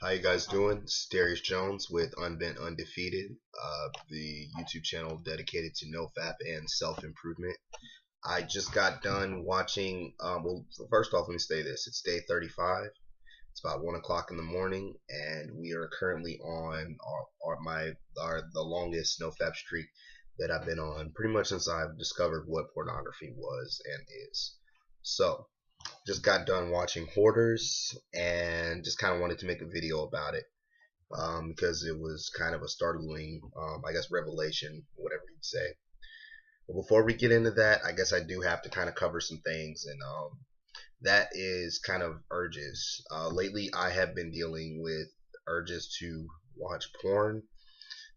How you guys doing? It's Darius Jones with Unbent Undefeated, the YouTube channel dedicated to NoFap and self-improvement. I just got done watching. Well, first off, let me say this: it's day 35. It's about 1 o'clock in the morning, and we are currently on the longest NoFap streak that I've been on pretty much since I've discovered what pornography was and is. So just got done watching Hoarders and just kind of wanted to make a video about it because it was kind of a startling, I guess, revelation, whatever you'd say. But before we get into that, I guess I do have to kind of cover some things, and that is kind of urges. Lately, I have been dealing with urges to watch porn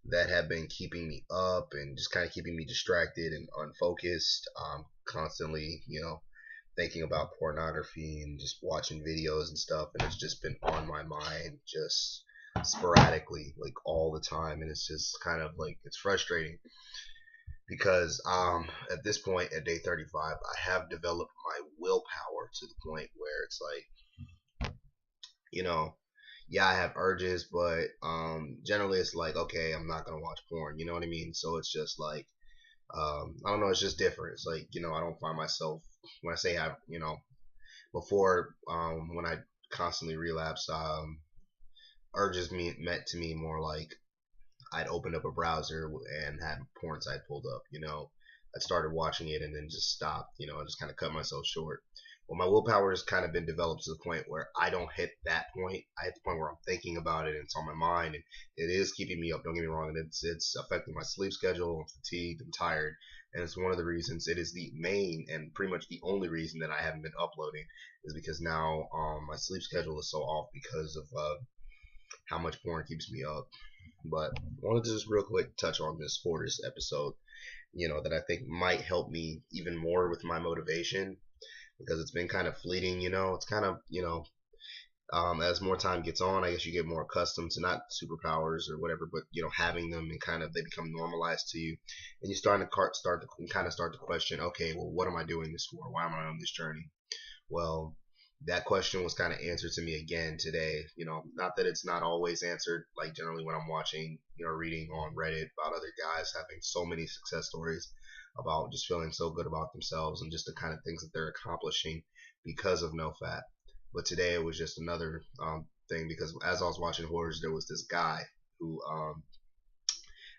that have been keeping me up and just kind of keeping me distracted and unfocused. Constantly, thinking about pornography and just watching videos and stuff, and it's just been on my mind just sporadically, like all the time, and it's just kind of like it's frustrating because at this point at day 35 I have developed my willpower to the point where it's like, you know yeah, I have urges, but generally it's like, okay, I'm not gonna watch porn, you know what I mean? So it's just like, I don't know, it's just different. It's like, I don't find myself, when I say I, before, when I constantly relapse, urges meant to me more like I'd open up a browser and had a porn site pulled up. I started watching it and then just stopped. I just kind of cut myself short. Well, my willpower has kind of been developed to the point where I don't hit that point. I hit the point where I'm thinking about it and it's on my mind, and it is keeping me up. Don't get me wrong, and it's affecting my sleep schedule. I'm fatigued. I'm tired, and it's one of the reasons. It is the main and pretty much the only reason that I haven't been uploading is because now my sleep schedule is so off because of how much porn keeps me up. But I wanted to just real quick touch on this Hoarders episode, that I think might help me even more with my motivation because it's been kind of fleeting. It's kind of, as more time gets on, I guess you get more accustomed to not superpowers or whatever, but having them, and kind of they become normalized to you, and you start to question, okay, well, what am I doing this for? Why am I on this journey? Well, that question was kind of answered to me again today. Not that it's not always answered, like generally when I'm watching, reading on Reddit about other guys having so many success stories about just feeling so good about themselves and just the kind of things that they're accomplishing because of NoFap. But today it was just another thing, because as I was watching Hoarders, there was this guy who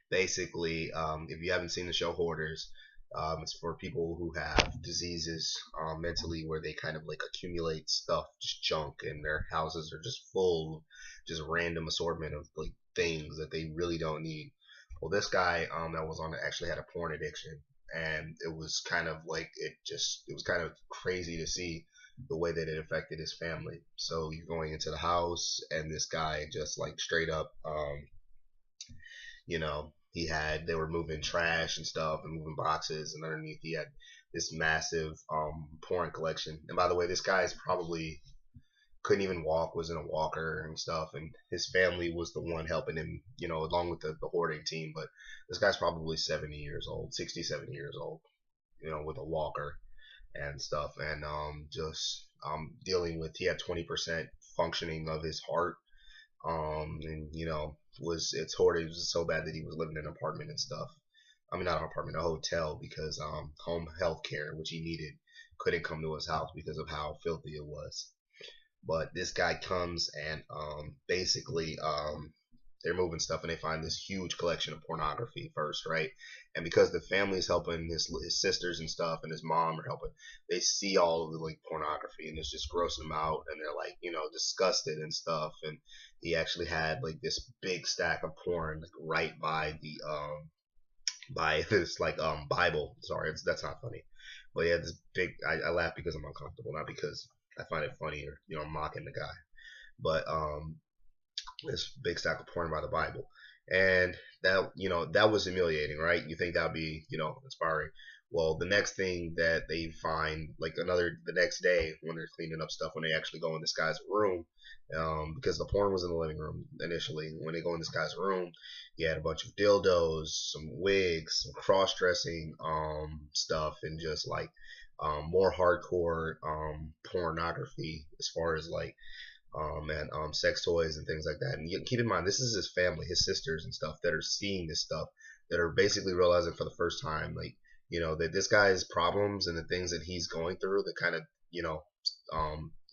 basically, if you haven't seen the show Hoarders, it's for people who have diseases mentally, where they kind of like accumulate stuff, just junk, and their houses are just full of just random assortment of like things that they really don't need. Well, this guy that was on it actually had a porn addiction, and it was kind of like it was kind of crazy to see the way that it affected his family. So you're going into the house, and this guy just like straight up, they were moving trash and stuff and moving boxes, and underneath he had this massive porn collection. And by the way, this guy's probably couldn't even walk, was in a walker and stuff, and his family was the one helping him, along with the hoarding team. But this guy's probably 70 years old, 60, 70 years old, with a walker and stuff, and just dealing with, he had 20% functioning of his heart, and was it's hoarded. It was so bad that he was living in an apartment and stuff. I mean, not an apartment, a hotel, because home health care, which he needed, couldn't come to his house because of how filthy it was. But this guy comes and basically they're moving stuff, and they find this huge collection of pornography first, right? And because the family is helping, his sisters and stuff, and his mom are helping, they see all of the like pornography, and it's just grossing them out, and they're like, disgusted and stuff. And he actually had like this big stack of porn like right by the by this like Bible. Sorry, that's not funny. But yeah, this big. I laugh because I'm uncomfortable, not because I find it funny or mocking the guy. But this big stack of porn by the Bible, and that was humiliating, right? You think that'd be inspiring. Well, the next thing that they find, like the next day when they're cleaning up stuff, when they actually go in this guy's room, because the porn was in the living room initially. When they go in this guy's room, he had a bunch of dildos, some wigs, some cross-dressing stuff, and just like more hardcore pornography, as far as like and sex toys and things like that. And you keep in mind, this is his family, his sisters and stuff that are seeing this stuff, that are basically realizing for the first time, like, that this guy's problems and the things that he's going through, the kind of,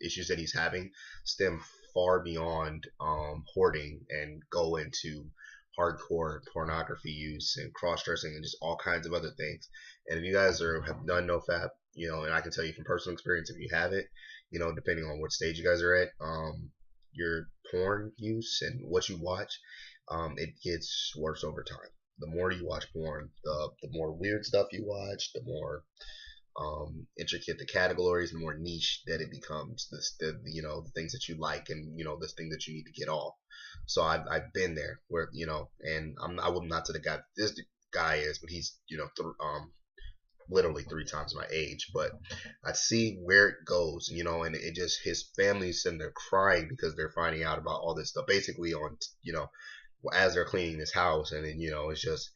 issues that he's having, stem far beyond hoarding and go into hardcore pornography use and cross-dressing and just all kinds of other things. And if you guys have done NoFap, and I can tell you from personal experience, if you haven't, depending on what stage you guys are at, your porn use and what you watch, it gets worse over time. The more you watch porn, the more weird stuff you watch, the more intricate the categories, the more niche that it becomes. The things that you like, and this thing that you need to get off. So I've been there where, and I will not to the guy this guy is, but he's literally 3 times my age. But I see where it goes, and it just, his family's sitting there crying because they're finding out about all this stuff basically on, as they're cleaning this house. And then, it's just,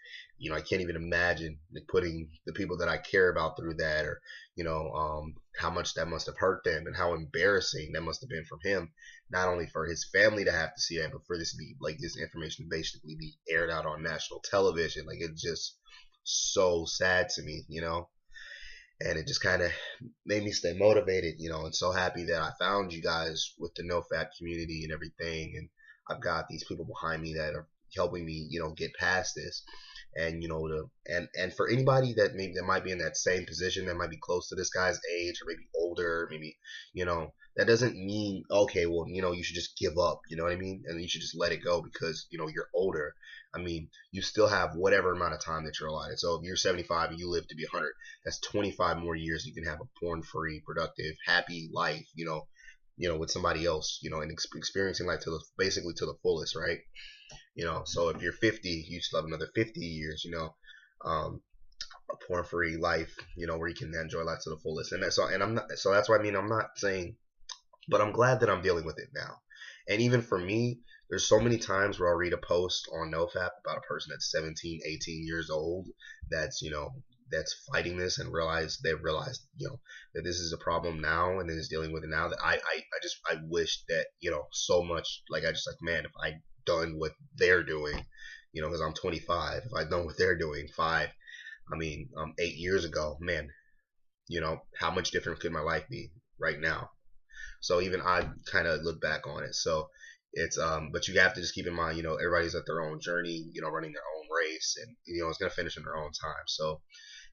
I can't even imagine putting the people that I care about through that, or how much that must have hurt them, and how embarrassing that must have been from him, not only for his family to have to see that, but for this to be, like, this information to basically be aired out on national television. Like, it's just so sad to me, and it just kind of made me stay motivated, and so happy that I found you guys with the NoFap community and everything. And I've got these people behind me that are helping me, get past this. And and for anybody that might be in that same position, that might be close to this guy's age, or maybe older, maybe, that doesn't mean, okay, well, you should just give up, you know what I mean? And you should just let it go because, you're older. I mean, you still have whatever amount of time that you're allotted. So if you're 75 and you live to be 100, that's 25 more years you can have a porn-free, productive, happy life, with somebody else, and experiencing life basically to the fullest, right? So if you're 50, you still have another 50 years, a porn-free life, where you can enjoy life to the fullest. And that's all. And that's what I mean. I'm not saying, but I'm glad that I'm dealing with it now. And even for me, there's so many times where I'll read a post on NoFap about a person that's 17, 18 years old that's, that's fighting this, and they've realized, that this is a problem now, and is dealing with it now, that I wish that, so much, like, man, if I done what they're doing, because I'm 25, if I'd done what they're doing 8 years ago, man, how much different could my life be right now? So even I kind of look back on it. So it's but you have to just keep in mind, everybody's at their own journey, running their own race, and it's gonna finish in their own time. So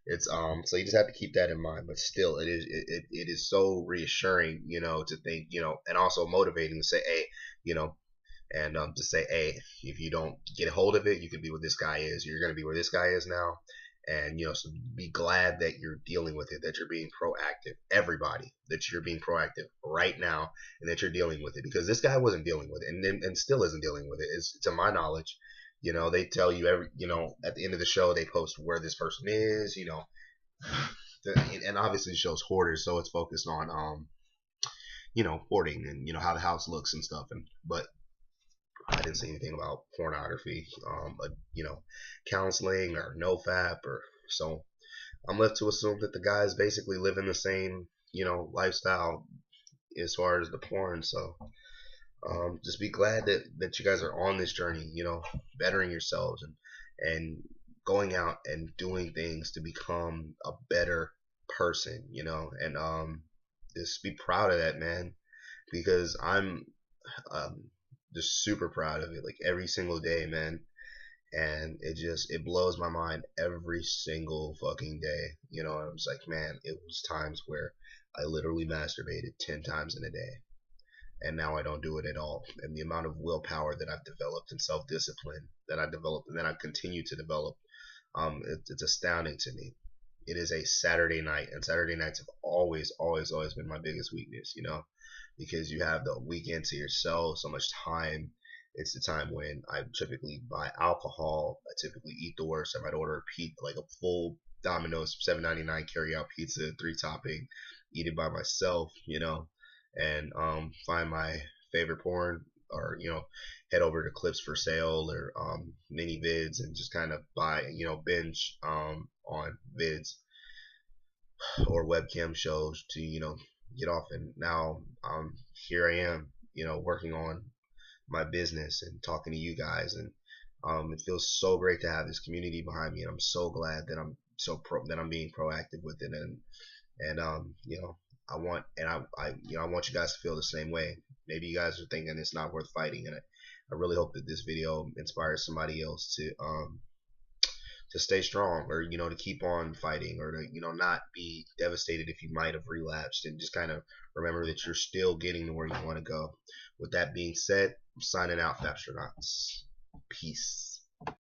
it's so you just have to keep that in mind. But still, it is so reassuring, to think, and also motivating to say, hey, and to say, hey, if you don't get a hold of it, you can be where this guy is. You're going to be where this guy is now. And, so be glad that you're dealing with it, that you're being proactive. Everybody, that you're being proactive right now, and that you're dealing with it. Because this guy wasn't dealing with it, and still isn't dealing with it. It's, to my knowledge, they tell you at the end of the show, they post where this person is, and obviously the show's hoarders, so it's focused on, hoarding, and, how the house looks and stuff. But I didn't see anything about pornography, but counseling or NoFap, or so I'm left to assume that the guys basically live in the same, lifestyle as far as the porn. So just be glad that you guys are on this journey, bettering yourselves, and going out and doing things to become a better person, and just be proud of that, man, because I'm just super proud of it, like, every single day, man. And it blows my mind every single fucking day. I was like, man, it was times where I literally masturbated 10 times in a day, and now I don't do it at all. And the amount of willpower that I've developed, and self-discipline that I've developed, and that I continue to develop, it's astounding to me. It is a Saturday night, and Saturday nights have always been my biggest weakness, because you have the weekend to yourself, so much time. It's the time when I typically buy alcohol. I typically eat the worst. I might order a pizza, like a full Domino's $7.99 carry out pizza, 3-topping, eat it by myself, and find my favorite porn, or head over to Clips for Sale, or mini vids, and just kind of buy, binge on vids or webcam shows to get off. And now here I am, working on my business and talking to you guys, and it feels so great to have this community behind me, and I'm so glad that I'm being proactive with it, and I want I want you guys to feel the same way. Maybe you guys are thinking it's not worth fighting, and I really hope that this video inspires somebody else to stay strong, or to keep on fighting, or to not be devastated if you might have relapsed, and just kind of remember that you're still getting to where you want to go. With that being said, I'm signing out, Fapstronauts. Peace.